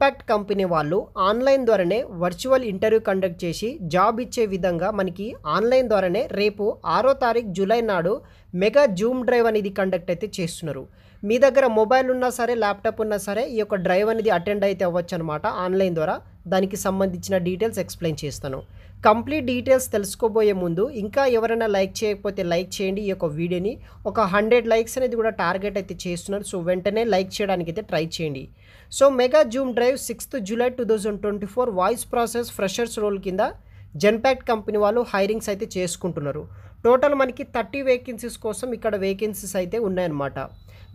Genpact company వాళ్ళు online ద్వారానే virtual interview conduct చేసి జాబ్ ఇచ్చే విధంగా మనకి ఆన్లైన్ ద్వారానే రేపు 6వ తారీఖు జూలై నాడు మెగా జూమ్ డ్రైవ్ అనేది కండక్ట్ అయితే చేస్తున్నారు. మీ దగ్గర మొబైల్ ఉన్నా సరే ల్యాప్టాప్ ఉన్నా సరే ఈ యొక్క డ్రైవ్ అనేది అటెండ్ అయితే అవ్వచ్చు అనమాట ఆన్లైన్ ద్వారా. దానికి సంబంధించిన డీటెయిల్స్ ఎక్స్ప్లెయిన్ చేస్తాను. కంప్లీట్ డీటెయిల్స్ తెలుసుకోబోయే ముందు ఇంకా ఎవరైనా లైక్ చేయకపోతే లైక్ చేయండి. ఈ యొక్క వీడియోని ఒక 100 లైక్స్ అనేది కూడా టార్గెట్ అయితే చేస్తున్నారు. సో వెంటనే లైక్ చేయడానికి అయితే ట్రై చేయండి. So mega zoom drive 6th July 2024 voice process freshers role కింద జెన్పాక్ట్ కంపెనీ వాళ్ళు హైరింగ్స్ అయితే చేసుకుంటున్నారు. టోటల్ మనకి 30 వేకెన్సీస్ కోసం ఇక్కడ వేకెన్సీస్ అయితే ఉన్నాయన్నమాట.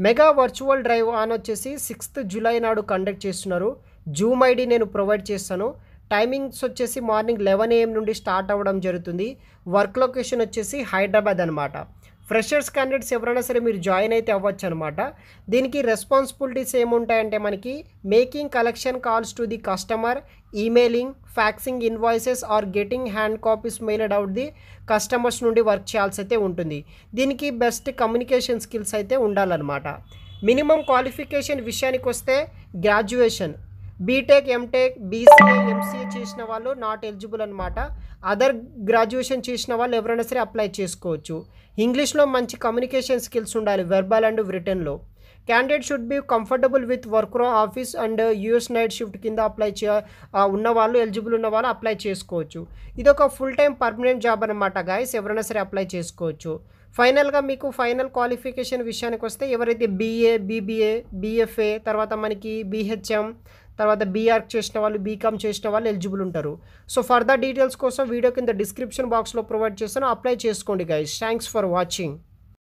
మెగా వర్చువల్ డ్రైవ్ ఆన్ వచ్చేసి 6th జూలై నాడు కండక్ట్ చేస్తున్నారు. జూమ్ ఐడి నేను ప్రొవైడ్ చేస్తాను. టైమింగ్స్ వచ్చేసి మార్నింగ్ 11 AM నుండి స్టార్ట్ అవ్వడం జరుగుతుంది. వర్క్ లొకేషన్ వచ్చేసి హైదరాబాద్ అనమాట. ఫ్రెషర్స్ క్యాండిడేట్స్ ఎవరైనా సరే మీరు జాయిన్ అయితే అవ్వచ్చు అనమాట. దీనికి రెస్పాన్సిబిలిటీస్ ఏముంటాయంటే మనకి making collection calls to the customer, emailing, faxing invoices or getting hand copies mailed out the customers నుండి వర్క్ చేయాల్సి అయితే ఉంటుంది. దీనికి బెస్ట్ కమ్యూనికేషన్ స్కిల్స్ అయితే ఉండాలన్నమాట. మినిమం క్వాలిఫికేషన్ విషయానికి వస్తే graduation, BTech, MTech, BCA, MCA చేసిన వాళ్ళు నాట్ ఎలిజిబుల్ అనమాట. అదర్ గ్రాడ్యుయేషన్ చేసిన వాళ్ళు ఎవరైనా సరే అప్లై చేసుకోవచ్చు. ఇంగ్లీష్లో మంచి కమ్యూనికేషన్ స్కిల్స్ ఉండాలి వెర్బల్ అండ్ రిటర్న్లో. Candidate should be comfortable with work from office and US night shift కింద ఉన్నవాళ్ళు ఎలిజిబుల్ ఉన్న వాళ్ళు అప్లై చేసుకోవచ్చు. ఇది ఒక ఫుల్ టైం పర్మనెంట్ జాబ్ అనమాట గాయస్. ఎవరైనా సరే అప్లై చేసుకోవచ్చు. ఫైనల్గా మీకు ఫైనల్ క్వాలిఫికేషన్ విషయానికి వస్తే ఎవరైతే బీఏ, బీబీఏ, బీఎఫ్ఏ, తర్వాత మనకి బీహెచ్ఎం, తర్వాత బీఆర్క్ చేసిన వాళ్ళు, బీకామ్ చేసిన వాళ్ళు ఎలిజిబుల్ ఉంటారు. సో ఫర్దర్ డీటెయిల్స్ కోసం వీడియో కింద డిస్క్రిప్షన్ బాక్స్లో ప్రొవైడ్ చేస్తాను. అప్లై చేసుకోండి గైస్. Thanks for watching.